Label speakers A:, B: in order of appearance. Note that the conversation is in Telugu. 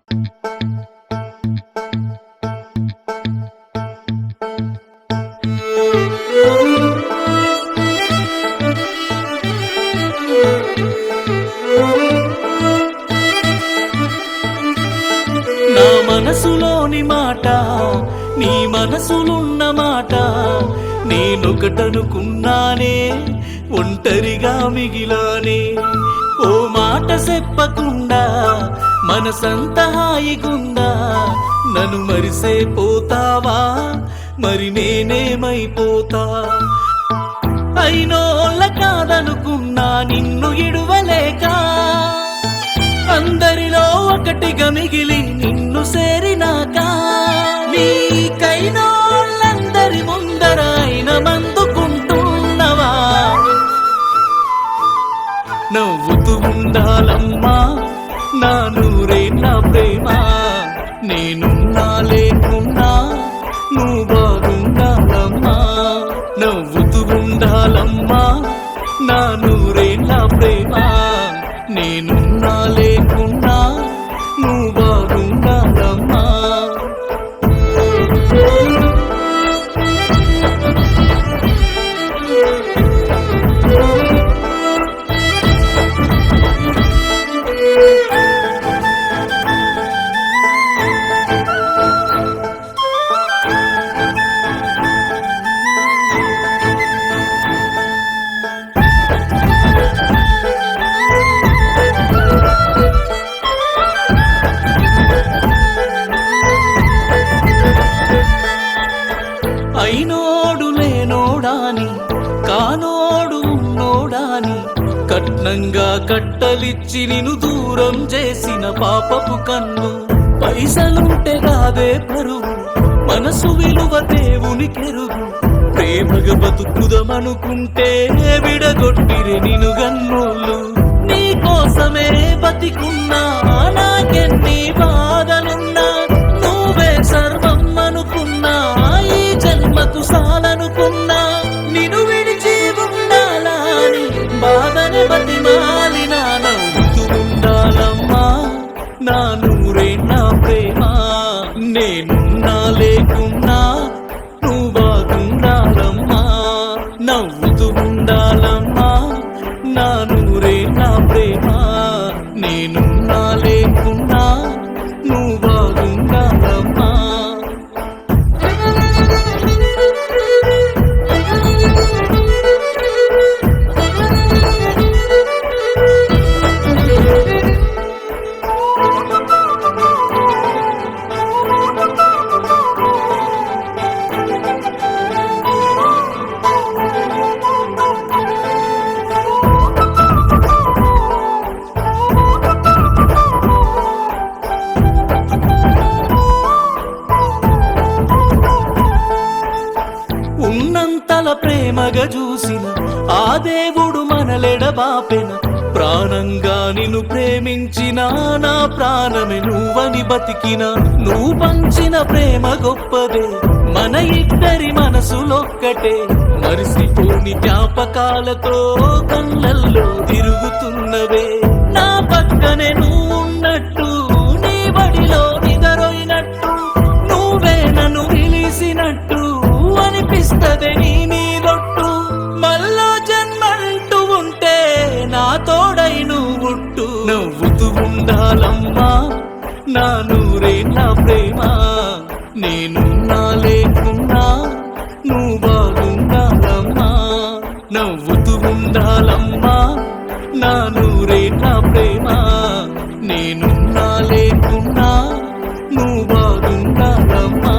A: నా మనసులోని మాట నీ మనసులున్న మాట నేనొకటనుకున్నానే, ఒంటరిగా మిగిలానే. ఓ మాట చెప్పకుండా మనసంత హాయిగుందా, నన్ను మరిసే పోతావా, మరి నేనేమైపోతా. అయినోళ్ళ కాదనుకున్నా నిన్ను ఇడువలేక, అందరిలో ఒకటిగా మిగిలి నిన్ను సేరినాక, నీకైనోళ్ళందరి ముందర అయిన మందుకుంటున్నవా. నవ్వుతూ ఉండాలమ్మా నా నూరే నా ప్రేమ, నేనున్నా లేకున్నా నువ్వు బాగుండాలమ్మా. నవ్వుతూ ఉండాలమ్మా నా నూరే నా ప్రేమ, నేనున్నా లేకున్నా నువ్వు బాగుండాలమ్మా. అయినోడు లేనోడాని కానోడు ఉన్నోడాని, కట్నంగా కట్టలిచ్చి నిన్ను దూరం చేసిన పాపపు కన్ను. పైసలుంటే కాదే పరువు, మనసు విలువ దేవుని కెరుగు. ప్రేమగా బతుకుదమనుకుంటే విడగొట్టిరే నిన్ను గన్నోళ్ళు. నీ కోసమే బతికున్నా నాకెన్ని బాధలున్నా, నువ్వే సర్వం అనుకున్నా ఈ జన్మకు సాలనుకున్నా. నిన్ను విడిచి ఉండాలా అని బాధని బతిమాలినా, నవ్వుతూ ఉండాలమ్మా నా నూరే నా ప్రేమ, నేనున్నా లేకున్నా నువ్వు బాగుండాలమ్మా. నవ్వుతూ ఉండాలమ్మా నా నూరే నా ప్రేమ, నేనున్నా లేకున్నా నువ్వు బాగుండాలమ్మా. ఉన్నంతల ప్రేమగా చూసిన ఆ దేవుడు మనలెడబాపెన, ప్రాణంగా నిన్ను ప్రేమించిన నా ప్రాణమే నువ్వని బతికిన. నువ్వు పంచిన ప్రేమ గొప్పదే, మన ఇద్దరి మనసులొక్కటే. మరిసిపోని జ్ఞాపకాలతో కళ్ళల్లో తిరుగుతున్నవే, నా పక్కనే నువ్వు ఉన్నట్టు నీ బడిలో నిదరొయినట్టు, నువ్వే నన్ను పిలిసినట్టు అనిపిస్తదే నీ మీదొట్టు. మళ్ళా జన్మంటూ ఉంటే నా తోడై నువ్వుట్టు. నవ్వుతూ ఉండాలమ్మా నా నూరే నా ప్రేమ, నేనున్నా లేకున్నా నువ్వు బాగుండాలమ్మా. నవ్వుతూ ఉండాలమ్మా నా నూరే నా ప్రేమ, నేనున్నా లేకున్నా నువ్వు బాగుండాలమ్మా.